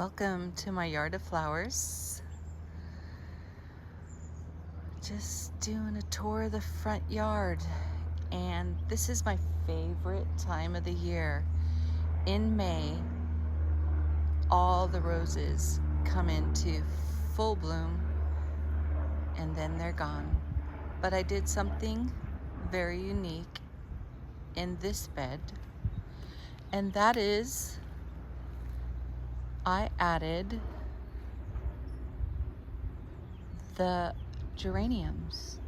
Welcome to my yard of flowers. Just doing a tour of the front yard, and this is my favorite time of the year. In May, all the roses come into full bloom and then they're gone. But I did something very unique in this bed, and that is I added the geraniums.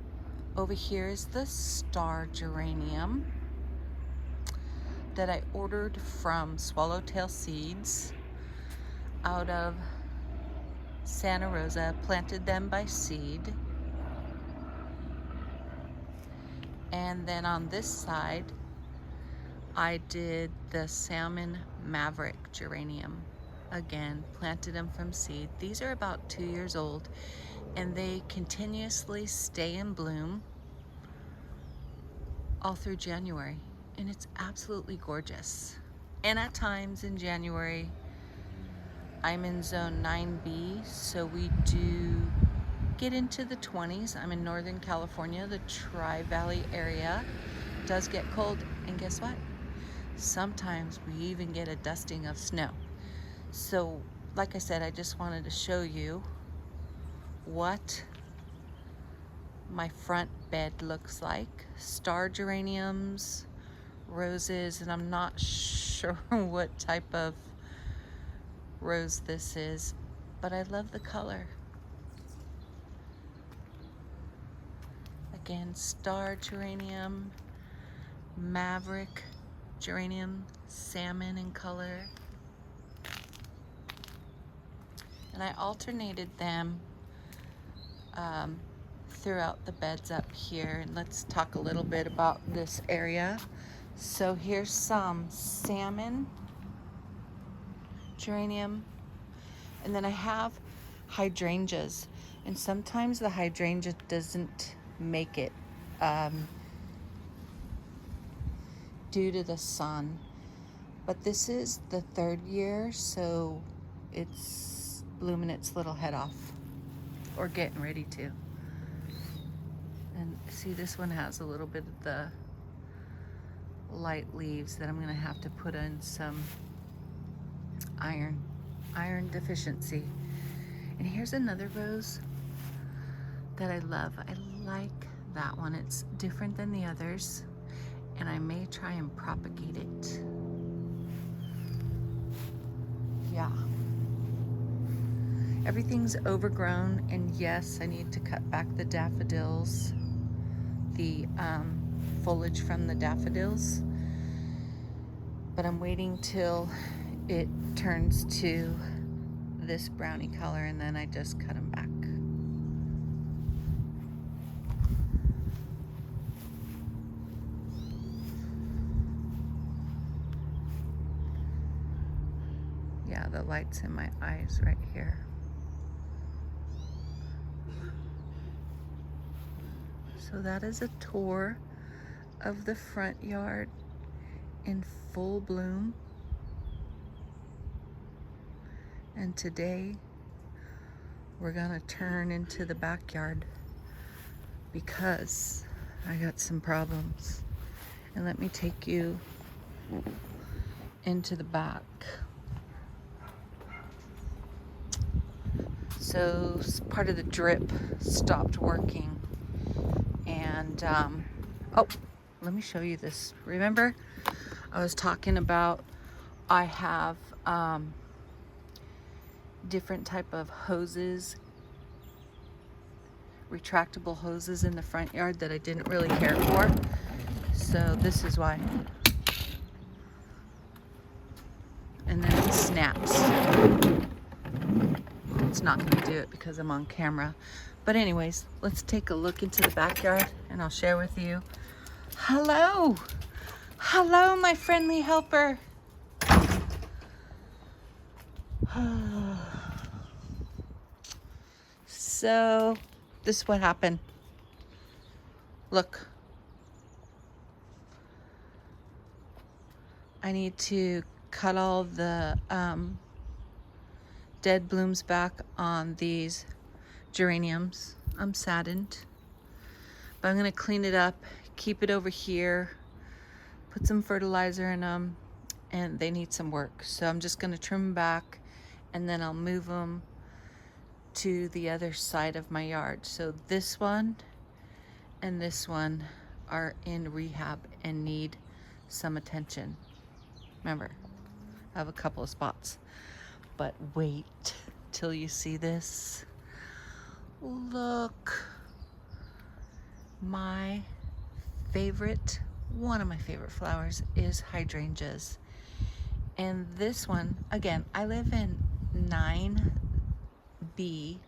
Over here is the star geranium that I ordered from Swallowtail Seeds out of Santa Rosa, planted them by seed. And then on this side, I did the Salmon Maverick geranium. Again, planted them from seed. These are about 2 years old, and they continuously stay in bloom all through January, and it's absolutely gorgeous. And at times in January, I'm in zone 9B, so we do get into the 20s. I'm in Northern California, the Tri-Valley area. It does get cold, and guess what? Sometimes we even get a dusting of snow. So, like I said, I just wanted to show you what my front bed looks like. Star geraniums, roses, and I'm not sure what type of rose this is, but I love the color. Again, star geranium, maverick geranium, salmon in color. And I alternated them throughout the beds up here. And let's talk a little bit about this area. So here's some salmon geranium, and then I have hydrangeas, and sometimes the hydrangea doesn't make it due to the sun, but this is the 3rd year, so it's blooming its little head off, or getting ready to. And see, this one has a little bit of the light leaves that I'm gonna have to put in some iron deficiency. And here's another rose that I love. I like that one. It's different than the others, and I may try and propagate it. Yeah. Everything's overgrown, and yes, I need to cut back the daffodils, the foliage from the daffodils, but I'm waiting till it turns to this brownie color, and then I just cut them back. Yeah, the light's in my eyes right here. So that is a tour of the front yard in full bloom. And today we're gonna turn into the backyard because I got some problems. And let me take you into the back. So part of the drip stopped working, and oh, let me show you this. Remember, I was talking about I have different type of hoses, retractable hoses in the front yard that I didn't really care for. So this is why. And then it snaps. It's not going to do it because I'm on camera. But anyways, let's take a look into the backyard, and I'll share with you. Hello! Hello, my friendly helper. So, this is what happened. Look. I need to cut all the dead blooms back on these geraniums. I'm saddened, but I'm gonna clean it up, keep it over here, put some fertilizer in them, and they need some work. So I'm just gonna trim them back, and then I'll move them to the other side of my yard. So this one and this one are in rehab and need some attention. Remember, I have a couple of spots, but wait till you see this. Look, my favorite, one of my favorite flowers is hydrangeas. And this one, again, I live in 9B,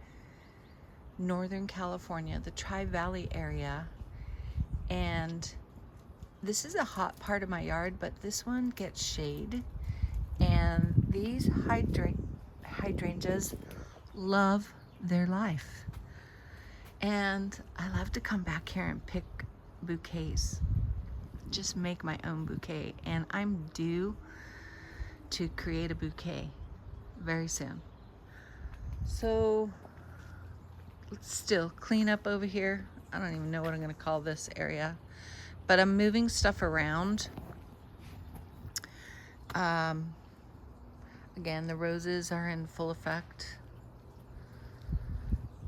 Northern California, the Tri-Valley area. And this is a hot part of my yard, but this one gets shade. And these hydrangeas love their life. And I love to come back here and pick bouquets, just make my own bouquet. And I'm due to create a bouquet very soon. So let's still clean up over here. I don't even know what I'm gonna call this area, but I'm moving stuff around. Again, the roses are in full effect,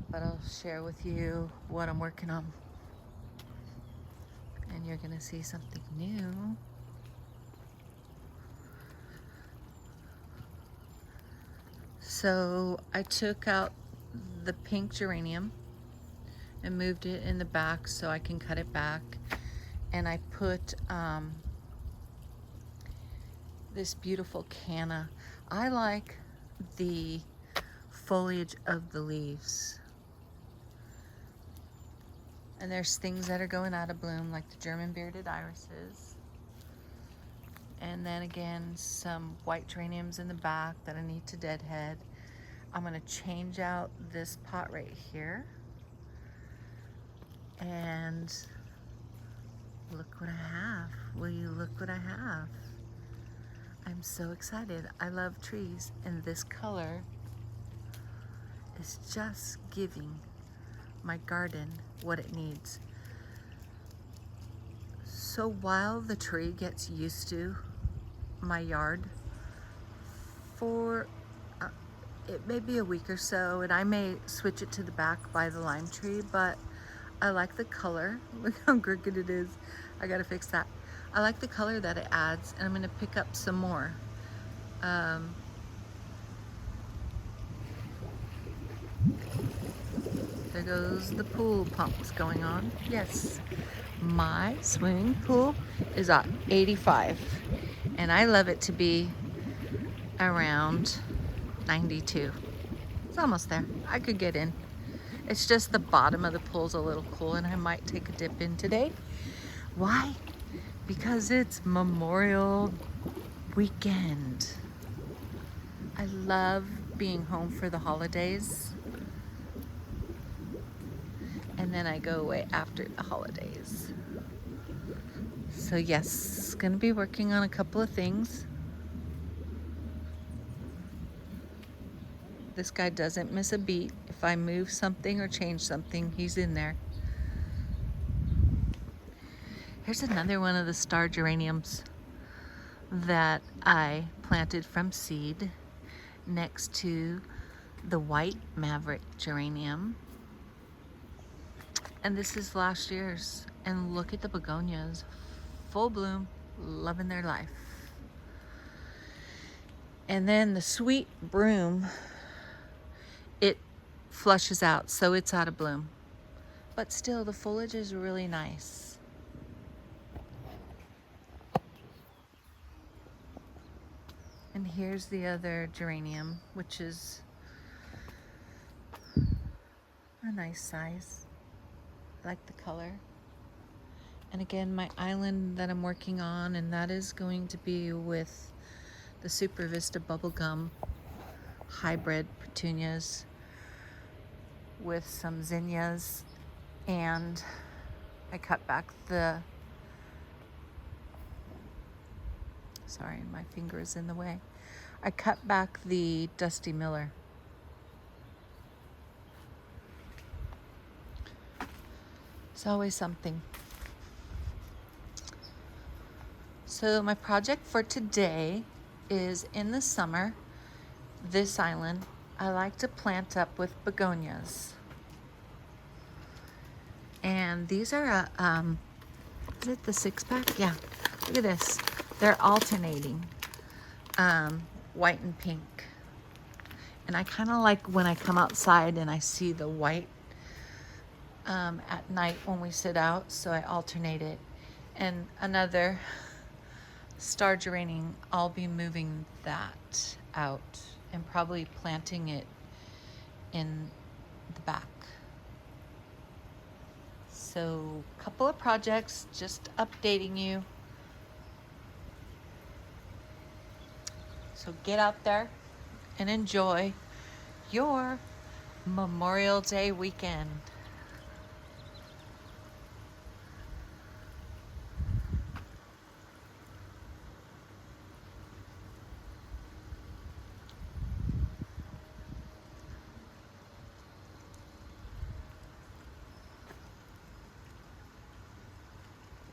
but I'll share with you what I'm working on. And you're gonna see something new. So I took out the pink geranium and moved it in the back so I can cut it back. And I put this beautiful canna. I like the foliage of the leaves. And there's things that are going out of bloom, like the German bearded irises. And then again, some white geraniums in the back that I need to deadhead. I'm gonna change out this pot right here. And look what I have. Will you look what I have? I'm so excited. I love trees, and this color is just giving my garden what it needs. So while the tree gets used to my yard for it may be a week or so, and I may switch it to the back by the lime tree, but I like the color. Look how crooked it is. I gotta fix that. I like the color that it adds, and I'm gonna pick up some more. There goes the pool pumps going on. Yes, my swimming pool is at 85, and I love it to be around 92. It's almost there. I could get in. It's just the bottom of the pool's a little cool, and I might take a dip in today. Why? Because it's Memorial Weekend. I love being home for the holidays, and then I go away after the holidays. So yes, gonna be working on a couple of things. This guy doesn't miss a beat. If I move something or change something, he's in there. Here's another one of the star geraniums that I planted from seed next to the white maverick geranium. And this is last year's. And look at the begonias, full bloom, loving their life. And then the sweet broom, it flushes out, so it's out of bloom. But still, the foliage is really nice. And here's the other geranium, which is a nice size. I like the color. And again, my island that I'm working on, and that is going to be with the Super Vista bubblegum hybrid petunias with some zinnias, and I cut back the, sorry, my finger is in the way. I cut back the Dusty Miller It's always something. So my project for today is in the summer, this island, I like to plant up with begonias. And these are is it the 6-pack? Yeah, look at this. They're alternating, white and pink. And I kind of like when I come outside and I see the white at night when we sit out, so I alternate it. And another star geranium, I'll be moving that out and probably planting it in the back. So a couple of projects, just updating you. So get out there and enjoy your Memorial Day weekend.